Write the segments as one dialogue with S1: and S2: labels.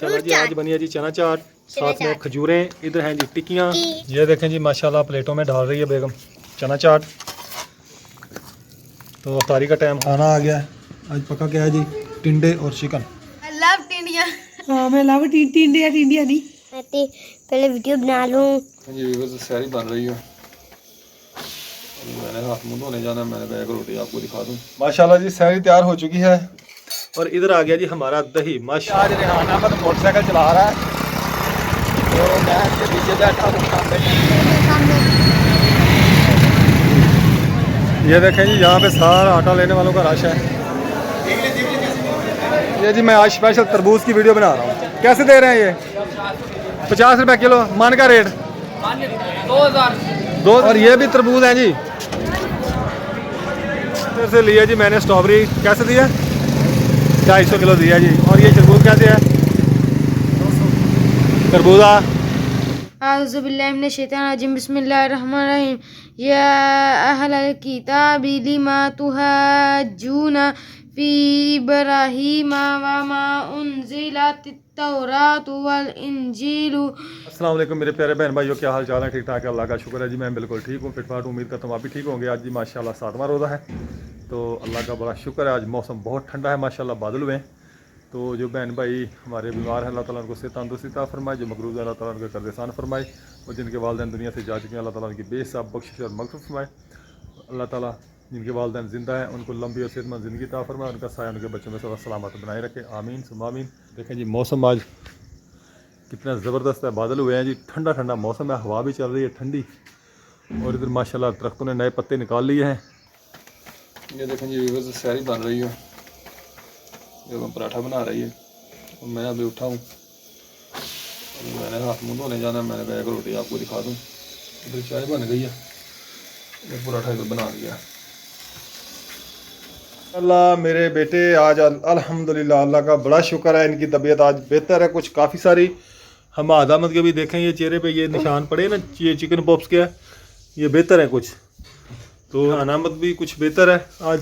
S1: माशाल्लाह जी आज बनी है जी चना चाट, साथ में खजूरें, इधर हैं जी टिक्कियाँ। ये देखें जी माशाल्लाह प्लेटों में डाल रही है बेगम चना चाट। तो अफ्तारी का टाइम खाना आ गया है। आज पका क्या है जी, टिंडे और चिकन।
S2: हाँ मैं लव टिंडिया नहीं
S3: पहले वीडियो बना लूं।
S1: जी सैरी बन रही है, मैंने हाथ मुंह धोने जाना, मैंने कहा रोटी आपको दिखा दूं। माशाल्लाह जी सैरी तैयार हो चुकी है और इधर आ गया जी हमारा दही। माशाल्लाह आज रेहान अहमद मोटरसाइकिल चला रहा है तो मैं इसके पीछे बैठा हूं सामने। ये देखें जी यहाँ पे सारा आटा लेने वालों का रश है। ये जी मैं आज स्पेशल तरबूज की वीडियो बना रहा हूँ। कैसे दे रहे हैं ये? 50 रुपए किलो मान का रेट, 2000 और ये भी तरबूज है जी। इधर से लिया जी मैंने स्ट्रॉबेरी, कैसे दिया? 250 किलो दिया जी। और ये तरबूज कैसे है? तरबूजा
S2: आउज़ुबिल्लाहिमिनश्शैतानिर्रजीम बिस्मिल्लाहिर्रहमानिर्रहीम या अहलल किताबि लिमा तुहज्जूना फी इब्राहीम व मा उन्ज़िलतित तौरातु वल इंजीलु।
S1: अस्सलाम वालेकुम मेरे प्यारे बहन भाइयों, क्या हाल चाल है? ठीक ठाक है, अल्लाह का शुक्र है जी। मैं बिल्कुल ठीक हूँ, फिटफाट। उम्मीद करता हूँ आप भी ठीक होंगे। आज जी माशाल्लाह 7वां रोज़ा है तो अल्लाह का बड़ा शुक्र है। आज मौसम बहुत ठंडा है माशाल्लाह, बादल हुए हैं। तो जो बहन भाई हमारे बीमार हैं अल्लाह ताला उनको सेहत तंदुरुस्ती अता फरमाए, जो मकरूज़ है अल्लाह ताला उनके कर्ज़ आसान फरमाए, और जिनके वालिदैन दुनिया से जा चुके हैं अल्लाह ताला उनकी बेहिसाब बख्शिश और मग़फ़िरत फरमाए। अल्लाह ताला जिनके वालिदैन ज़िंदा हैं उनको लंबी और सेहतमंद ज़िंदगी अता फरमाए, उनका साया उनके बच्चों में सब सलामत बनाए रखे, आमीन सुम्मा आमीन। देखें जी मौसम आज कितना ज़बरदस्त है, बादल हुए हैं जी, ठंडा ठंडा मौसम है, हवा भी चल रही है ठंडी। और इधर माशाल्लाह दरख्तों ने नए पत्ते निकाल लिए हैं। ये देखें जी सैरी बन रही है, बेगम पराठा बना रही है और मैं अभी उठा हूँ, मैंने हाथ मुंह धोने जाना, मैंने कहा रोटी आपको दिखा दूँ। इधर चाय बन गई है, ये पराठा इधर बना दिया। अल्लाह मेरे बेटे आज अल्हम्दुलिल्लाह अल्लाह का बड़ा शुक्र है, इनकी तबीयत आज बेहतर है कुछ काफ़ी सारी। हम आदामत के भी देखें ये चेहरे पे ये निशान पड़े ना, ये चिकन पॉप्स के है, ये बेहतर है कुछ। तो अनामत भी कुछ बेहतर है। आज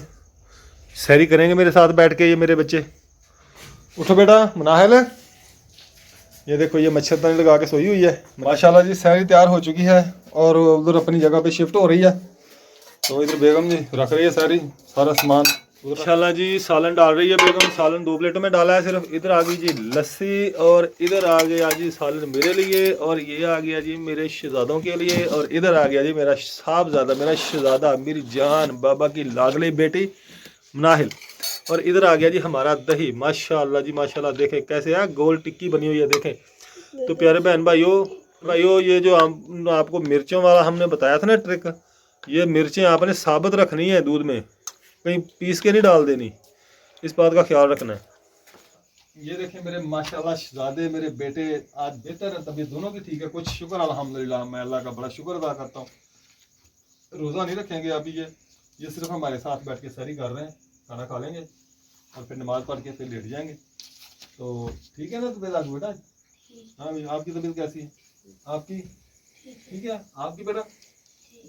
S1: सैरी करेंगे मेरे साथ बैठ के ये मेरे बच्चे। उठो बेटा मुनाहिल, ये देखो ये मच्छरदानी लगा के सोई हुई है। माशाल्लाह जी सैरी तैयार हो चुकी है और उधर अपनी जगह पे शिफ्ट हो रही है। तो इधर बेगम जी रख रही है सारी सारा सामान। माशाल्लाह जी सालन डाल रही है बेगम, सालन 2 प्लेटों में डाला है सिर्फ। इधर आ गई जी लस्सी और इधर आ गया जी सालन मेरे लिए, और ये आ गया जी मेरे शहजादों के लिए, और इधर आ गया जी मेरा साहबजादा, मेरा शहजादा, मेरी जान बाबा की लाडली बेटी मुनाहिल। और इधर आ गया जी हमारा दही। माशाल्लाह जी माशाल्लाह, देखें कैसे है, गोल टिक्की बनी हुई है देखें। तो प्यारे बहन भाइयों ये जो आपको मिर्चों वाला हमने बताया था ना ट्रिक, ये मिर्चें आपने साबुत रखनी है दूध में, कहीं पीस के नहीं डाल देनी, इस बात का ख्याल रखना है। ये देखें मेरे माशाल्लाह शहजादे, मेरे बेटे आज बेहतर है, तबीयत दोनों की ठीक है कुछ, शुक्र अल्हम्दुलिल्लाह। मैं अल्लाह का बड़ा शुक्र अदा करता हूँ। रोज़ा नहीं रखेंगे अभी, ये सिर्फ हमारे साथ बैठ के सैरी कर रहे हैं, खाना खा लेंगे और फिर नमाज पढ़ के फिर लेट जाएंगे। तो ठीक है ना तबीयत आज बेटा? हाँ भाई, आपकी तबीयत कैसी है? आपकी ठीक है? आपकी बेटा?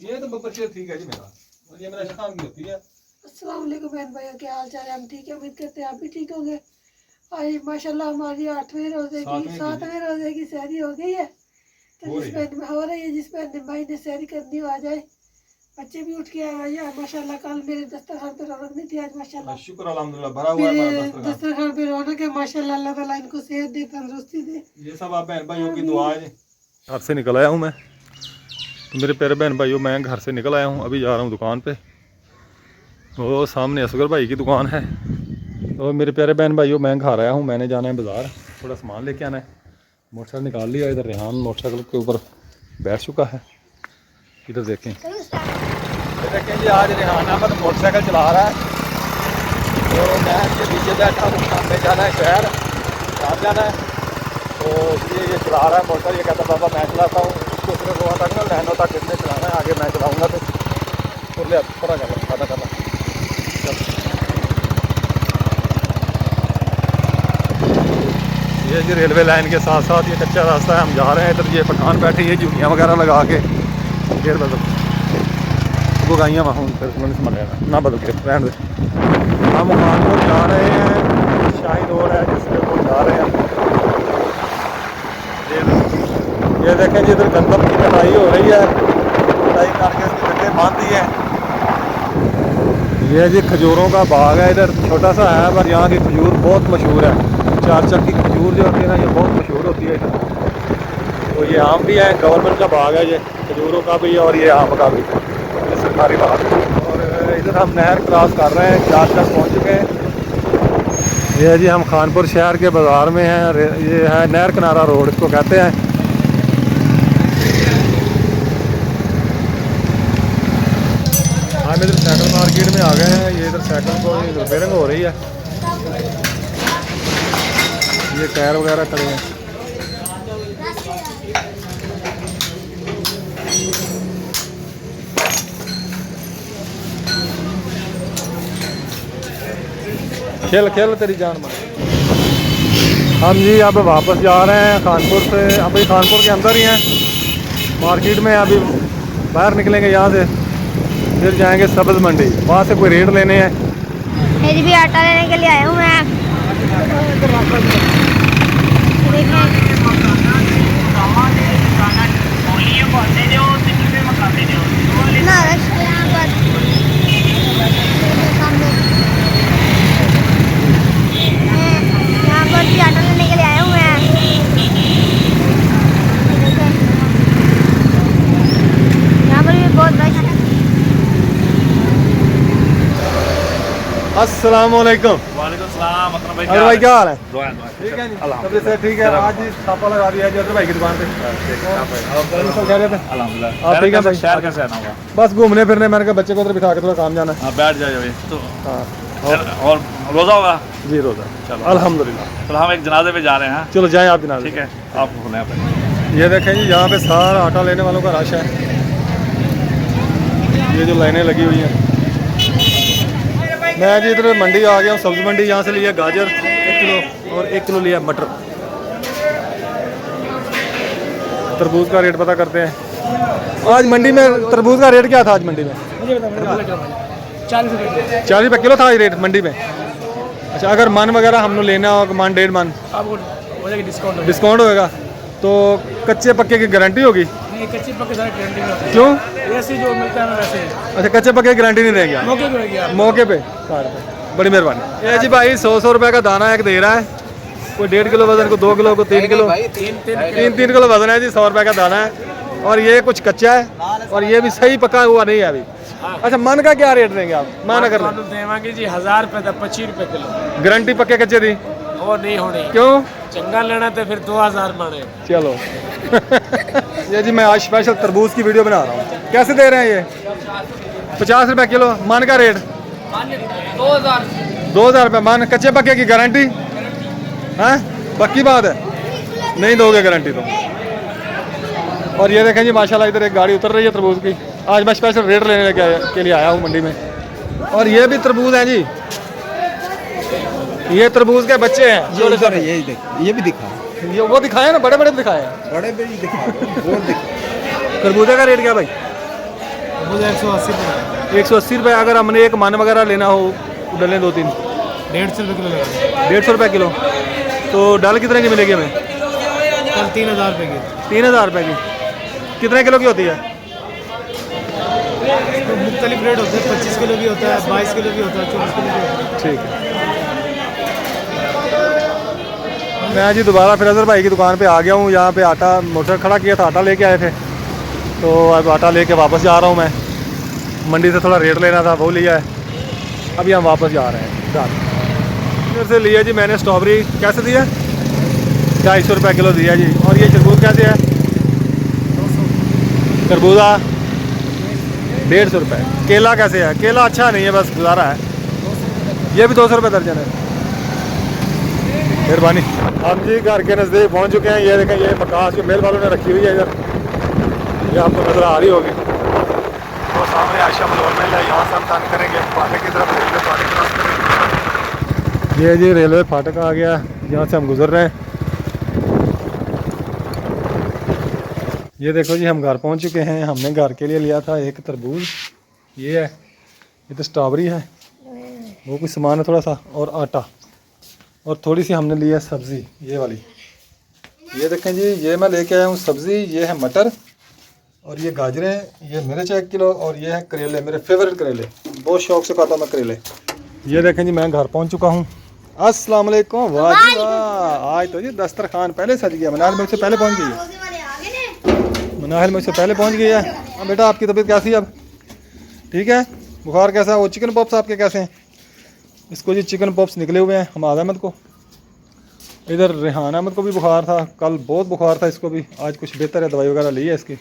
S1: ये तो बच्चे ठीक है जी मेरा, और ये मेरा शाम की होती है।
S2: अस्सलाम वालेकुम बहन भाइयों, क्या हाल चाल है? हम ठीक है, उम्मीद करते हैं आप भी ठीक होंगे। आज माशाल्लाह हमारी 8वें रोजे की 7वें रोजे की सैरी हो गई है। तो जिसमें हो रही है, जिसमें भाई ने सैरी करनी हो आ जाए। बच्चे भी उठ के आए हैं माशाल्लाह। कल मेरे दस्तरखान पे रौनक नहीं थी, आज माशाल्लाह
S1: शुक्र अल्हम्दुलिल्लाह भरा हुआ है
S2: दस्तरखान पे रौनक है माशाल्लाह। अल्लाह ताला इनको सेहत दे, तंदुरुस्ती दे।
S1: ये सब आप बहन भाइयों की दुआ है। घर से निकल आया हूँ मैं, तो मेरे प्यारे बहन भाइयों मैं घर से निकल आया हूँ, अभी जा रहा हूँ दुकान पे। वो सामने असगर भाई की दुकान है। तो मेरे प्यारे बहन भाइयों मैं घर आया हूँ, मैंने जाना है बाज़ार, थोड़ा सामान लेके आना है। मोटरसाइकिल निकाल लिया, इधर रेहान मोटरसाइकिल के ऊपर बैठ चुका है। इधर देखें जी आज रेहान अहमद मोटरसाइकिल चला रहा है तो मैं इसके पीछे बैठा हूँ। सामने जाना है शहर, साथ जाना है, तो इसलिए ये चला रहा है मोटरसाइकिल। ये कहता बाबा मैं चलाता हूँ, उसको सिर्फ वहाँ तक ना लहनों तक कितने चलाना है, आगे मैं चलाऊँगा। तो ले पता कर लो, पता करना। ये जी रेलवे लाइन के साथ साथ ये कच्चा रास्ता है, हम जा रहे हैं इधर। ये पठान बैठे ये जूनियाँ वगैरह लगा के फिर बदल वो गाइयाँ वहाँ समझ लेना ना बदल के रहने दे। हम खानपुर जा रहे हैं, शाही रोड है जिस पर वो जा रहे हैं। ये देखें जी, इधर गंदम की कटाई हो रही है, कटाई करके इसकी गड्ढे बांध दिए हैं। ये जी खजूरों का बाग है, इधर छोटा सा है पर यहाँ की खजूर बहुत मशहूर है। 4 चक की खजूर जो होती है ना, ये बहुत मशहूर होती है इधर। तो ये आम भी है, गवर्नमेंट का बाग है ये, खजूरों का भी और ये आम का भी, ये सरकारी बाग। और इधर हम नहर क्रॉस कर रहे हैं, 4 तक पहुँच चुके हैं। ये जी हम खानपुर शहर के बाज़ार में हैं, ये है नहर किनारा रोड इसको कहते हैं। हम इधर साइकिल मार्केट में आ गए हैं। ये इधर साइकिल को रिपेयरिंग हो रही है, ये टायर वगैरह खड़े हैं। खेल खेल तेरी जान मार। हम जी अब वापस जा रहे हैं खानपुर से, अभी खानपुर के अंदर ही हैं, मार्केट में अभी बाहर निकलेंगे यहाँ से, फिर जाएंगे सब्ज़ मंडी, वहाँ से कोई रेट लेने हैं।
S3: मेरी भी आटा लेने के लिए आया हूँ मैं। ना यहाँ पर भी आटा लेने के लिए आया हूँ मैं। यहाँ पर भी बहुत रश है।
S1: अस्सलाम वालेकुम।
S4: वालेकुम सलाम।
S1: अरे भाई क्या हाल है?
S4: दुआ
S1: ठीक है जी,
S4: अल्हम्दुलिल्लाह।
S1: से ठीक है। आज ही छापा लगा दिया है जदर भाई की दुकान पे। सब कह रहे थे
S4: अल्हम्दुलिल्लाह।
S1: आप ठीक है भाई?
S4: शहर कैसे आना हुआ?
S1: बस घूमने फिरने, मैंने कहा बच्चे को उधर बिठा के थोड़ा काम जाना है।
S4: हाँ बैठ जाओ तो।
S1: हाँ
S4: और रोजा होगा?
S1: जी रोज़ा,
S4: चलो
S1: अल्हम्दुलिल्लाह।
S4: तो हम एक जनाजे पे जा रहे हैं।
S1: चलो जाएँ आप जनाब।
S4: ठीक है, आप खुले यहाँ पे।
S1: ये देखें जी, यहाँ पे सारा आटा लेने वालों का रश है। ये जो लाइनें लगी हुई हैं। मैं जी इधर मंडी आ गया हूँ, सब्ज़ी मंडी। यहाँ से लिया गाजर 1 किलो और 1 किलो लिया मटर। तरबूज का रेट पता करते हैं। आज मंडी में तरबूज का रेट क्या था? आज मंडी में 40 रुपये किलो था आज रेट मंडी में। अच्छा, अगर मन वगैरह हमने लेना हो, मन 1.5 मन डिस्काउंट होएगा तो कच्चे पक्के की गारंटी होगी?
S5: नहीं, कच्चे पक्के सारे गारंटी में होते हैं।
S1: क्यों?
S5: ऐसे जो मिलता है ना वैसे
S1: अच्छा, कच्चे पक्के की गारंटी नहीं रहेगी?
S5: मौके पे होगी आप।
S1: मौके पे। बड़ी मेहरबानी। ये जी भाई 100 रुपये का दाना एक दे रहा है, कोई 1.5 किलो वजन, को 2 किलो, को 3 किलो, 3 किलो वजन है जी। 100 रुपये का दाना है और ये कुछ कच्चा है और ये भी सही पका हुआ नहीं है अभी। अच्छा, मन का क्या रेट देंगे आप? मान कर
S5: देवांगे जी 1000 रुपये था, 25 रुपये किलो।
S1: गारंटी पक्के कच्चे दी?
S5: और नहीं होनी।
S1: क्यों?
S5: चंगा लेना तो फिर 2000 माने।
S1: चलो। ये जी मैं आज स्पेशल तरबूज की वीडियो बना रहा हूँ। कैसे दे रहे हैं ये? 50 रुपये किलो। मन का रेट 2000 रुपये मन। कच्चे पक्के की गारंटी है? पक्की बात है, नहीं दोगे गारंटी तो। और ये देखें जी माशाल्लाह, इधर एक गाड़ी उतर रही है तरबूज की। आज मैं स्पेशल रेट लेने के लिए आया हूँ मंडी में। और ये भी तरबूज हैं जी, ये तरबूज के बच्चे हैं।
S6: ये भी दिखा,
S1: ये वो दिखाए ना, बड़े बड़े दिखाए हैं।
S6: बड़े बड़े दिखा, वो दिखा।
S1: तरबूजा का रेट क्या भाई?
S5: 180 रुपये।
S1: 180 रुपये। अगर हमने एक मन वगैरह लेना हो, डलें 2-3,
S5: 150 रुपये किलो लगा।
S1: 150 रुपये किलो। तो डल कितने की मिलेगी हमें?
S5: कल 3000 रुपये की।
S1: 3000 रुपये की। कितने किलो की होती है?
S5: तो मुख्तलिफ रेट होते हैं, 25 किलो भी होता है, 22 किलो भी होता है, 24 किलो भी होता है।
S1: ठीक है। मैं जी दोबारा फिर अजहर भाई की दुकान पे आ गया हूँ। यहाँ पे आटा मोटर खड़ा किया था, आटा लेके आए थे, तो अब आटा लेके वापस जा रहा हूँ मैं। मंडी से थोड़ा रेट लेना था, वो लिया है। अभी हम वापस जा रहे हैं घर। इधर से लिया जी मैंने स्ट्रॉबेरी। कैसे दिया? 250 रुपये किलो दिया जी। और ये तरबूज कैसे है? तरबूजा 150 रुपये। केला कैसे है? केला अच्छा नहीं है, बस गुजारा है। ये भी 200 रुपये दर्जन है। मेहरबानी। हम जी घर के नज़दीक पहुंच चुके हैं। ये देखें, ये मकास जो मेल वालों ने रखी हुई है इधर, ये आपको नज़र आ रही होगी। तो सामने आयशा मलोर मिल है, यहाँ से हम तान करेंगे फाटक की तरफ, रेलवे फाटक क्रॉस करेंगे। ये जी रेलवे फाटक आ गया, यहाँ से हम गुजर रहे हैं। ये देखो जी, हम घर पहुँच चुके हैं। हमने घर के लिए लिया था एक तरबूज, ये है, ये तो स्ट्रॉबेरी है, वो कुछ सामान है थोड़ा सा, और आटा, और थोड़ी सी हमने ली है सब्ज़ी, ये वाली। ये देखें जी, ये मैं लेके आया हूँ सब्ज़ी। ये है मटर और ये गाजरें, ये मिर्च 1 किलो और ये है करेले, मेरे फेवरेट करेले, बहुत शौक से खाता हूँ मैं करेले। ये देखें जी, मैं घर पहुँच चुका हूँ। अस्सलाम वालेकुम। वाह जी वाह, आज तो जी दस्तरखान पहले सज गया। मनाहिल मुझसे पहले पहुँच गई है, मनाहिल मुझसे पहले पहुँच गई है। हाँ बेटा, आपकी तबीयत कैसी है अब? ठीक है? बुखार कैसा है? वो चिकन पॉप्स आपके कैसे हैं? इसको जी चिकन पॉप्स निकले हुए हैं हमाद अहमद को। इधर रेहान अहमद को भी बुखार था, कल बहुत बुखार था इसको भी, आज कुछ बेहतर है, दवाई वगैरह ली है इसकी।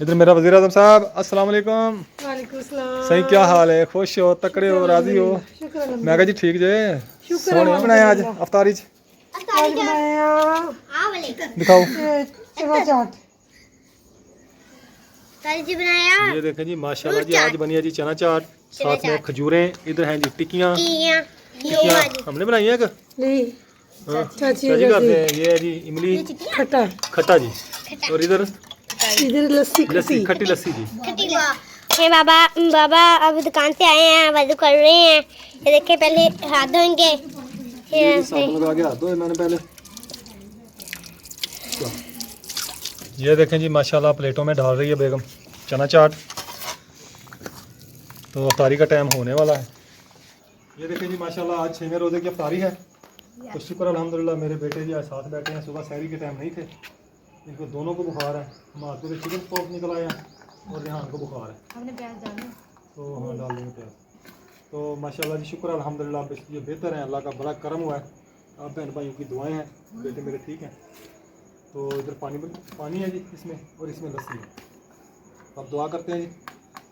S1: इधर मेरा वज़ीर आज़म साहब, अस्सलाम वालेकुम।
S2: वालेकुम सलाम।
S1: सही, क्या हाल है? खुश हो, तकड़े हो, राजी हो?
S2: शुक्र अल्लाह।
S1: मैं कहा जी ठीक जे। सोने बनाया आज अफ्तारी च?
S2: आज बनाया
S1: दिखाओ।
S2: चना चाट।
S3: जी बनाया
S1: ये देखें जी, माशाल्लाह जी, आज बनी है जी चना चाट, साथ में खजूरें। इधर हैं जी टिक्कियाँ, टिक्कियाँ हमने बनाई है।
S2: नहीं,
S1: चाची करते हैं। ये है जी इमली
S2: खट्टा
S1: खट्टा जी, और इधर
S2: लस्सी
S1: लस्सी, खट्टी लस्सी जी।
S3: ये बाबा अब दुकान से आए हैं, वजू कर रहे हैं। ये देखिए, पहले हाथ धोएंगे।
S1: ये साबुन लगा के हाथ धोए मैंने पहले। ये देखें जी, माशाल्लाह प्लेटों में डाल रही है बेगम चना चाट। तो अफ्तारी का टाइम होने वाला है। ये देखें जी, माशाल्लाह आज 6वें रोज़े की अफ्तारी है। तो शुक्र अल्हम्दुलिल्लाह, मेरे बेटे जी आज साथ बैठे हैं। सुबह सहरी के टाइम नहीं थे, इनको दोनों को बुखार है। हमारे को तो चिकन पॉप निकल आया और रेहान को बुखार है। तो हाँ, डाल देंगे प्याज। तो माशाल्लाह जी, शुक्र अल्हम्दुलिल्लाह, ये बेहतर है, अल्लाह का बड़ा करम हुआ है। आप बहन भाइयों की दुआएं हैं, बेटे मेरे ठीक हैं। तो इधर पानी है जी इसमें, और इसमें लस्सी है। अब दुआ करते हैं जी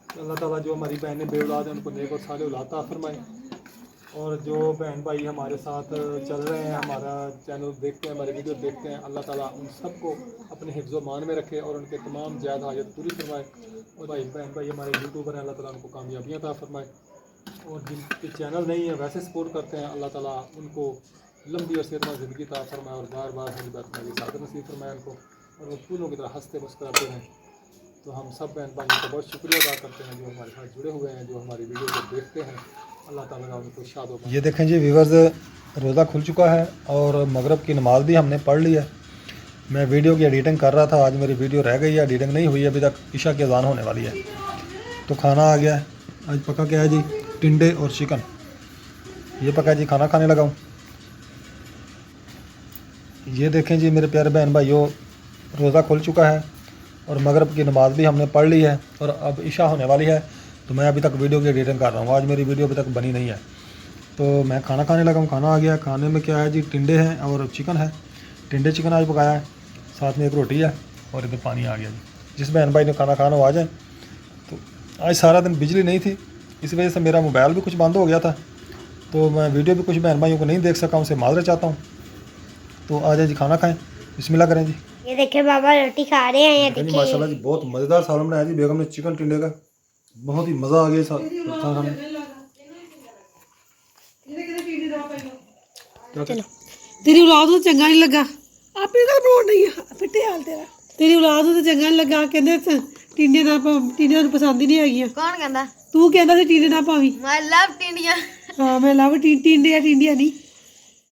S1: कि अल्लाह ताला जो हमारी बहनें बेऔलाद हैं उनको नेक और साले औलाद अता फरमाए। और जो बहन भाई हमारे साथ चल रहे हैं, हमारा चैनल देखते हैं, हमारे वीडियो देखते हैं, अल्लाह ताला उन सबको अपने हिफ्ज़ व मान में रखे और उनके तमाम जायज़ हाजत पूरी फरमाए। और भाई बहन भाई हमारे यूट्यूबर हैं, अल्लाह ताला उनको कामयाबियाँ अता फरमाए। और जिनके चैनल नहीं है वैसे सपोर्ट करते हैं, अल्लाह ताला उनको लंबी और सेहतमंद ज़िंदगी अता फरमाए और बार बार हमारी बात में सादत नसीब फरमाए उनको, और वो फूलों की तरह हंसते मुस्कुराते हैं। तो हम सब बहन भाइयों का बहुत शुक्रिया अदा करते हैं जो हमारे साथ जुड़े हुए हैं, जो हमारी वीडियो को देखते हैं। अल्लाह ताला उनको शाद हो। ये देखें जी व्यूअर्स, रोज़ा खुल चुका है और मगरिब की नमाज़ भी हमने पढ़ ली है। मैं वीडियो की एडिटिंग कर रहा था, आज मेरी वीडियो रह गई है, एडिटिंग नहीं हुई अभी तक। इशा की अज़ान होने वाली है। तो खाना आ गया है। आज पका क्या है जी? टिंडे और चिकन। ये पका जी, खाना खाने लगा हूँ। ये देखें जी मेरे प्यारे बहन भाइयों, रोज़ा खुल चुका है और मगरिब की नमाज़ भी हमने पढ़ ली है और अब इशा होने वाली है। तो मैं अभी तक वीडियो की एडिटिंग कर रहा हूँ, आज मेरी वीडियो अभी तक बनी नहीं है। तो मैं खाना खाने लगा हूँ। खाना आ गया। खाने में क्या है जी? टिंडे हैं और चिकन है। टिंडे चिकन आज पकाया है, साथ में एक रोटी है और इधर पानी आ गया जी। जिस बहन भाई ने खाना खाना हो आ जाए। तो आज सारा दिन बिजली नहीं थी, इस वजह से मेरा मोबाइल भी कुछ बंद हो गया था, तो मैं वीडियो भी कुछ बहन भाइयों को नहीं देख सका, उनसे माजरत चाहता हूँ। तो आ जाए जी, खाना खाएं, बिस्मिल्लाह करें जी।
S3: ये देखिए बाबा रोटी खा रहे हैं। ये देखिए
S1: माशाल्लाह जी, बहुत मज़ेदार सालन बनाया जी बेगम ने चिकन टिंडे का। बहुत ही मज़ा आ गया
S2: तेरी औलाद ਨੂੰ ਚੰਗਾ ਨਹੀਂ ਲੱਗਾ, ਆਪੇ ਤਾਂ ਬਣਾਉਣ ਨਹੀਂ ਆ, ਫਿੱਟੇ ਹਾਲ ਤੇਰਾ। ਤੇਰੀ ਔਲਾਦ ਨੂੰ ਤਾਂ ਚੰਗਾ ਨਹੀਂ ਲੱਗਾ, ਕਹਿੰਦੇ ਟਿੰਡੇ ਨਾ ਟਿੰਡੇ ਨੂੰ ਪਸੰਦ ਹੀ ਨਹੀਂ ਹੈਗੀਆਂ।
S3: कौन कहता?
S2: ਤੂੰ ਕਹਿੰਦਾ ਸੀ ਟਿੰਡੇ ਨਾ ਪਾਵੀਂ।
S3: मैं लव टिंडिया।
S2: हाँ, मैं लव टिंडिया नहीं।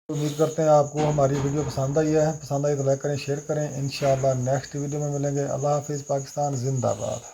S1: उम्मीद करते हैं आपको हमारी वीडियो पसंद आई है। पसंद आई तो लाइक करें, शेयर करें। इंशाल्लाह नेक्स्ट वीडियो में मिलेंगे। अल्लाह हाफिज़। पाकिस्तान जिंदाबाद।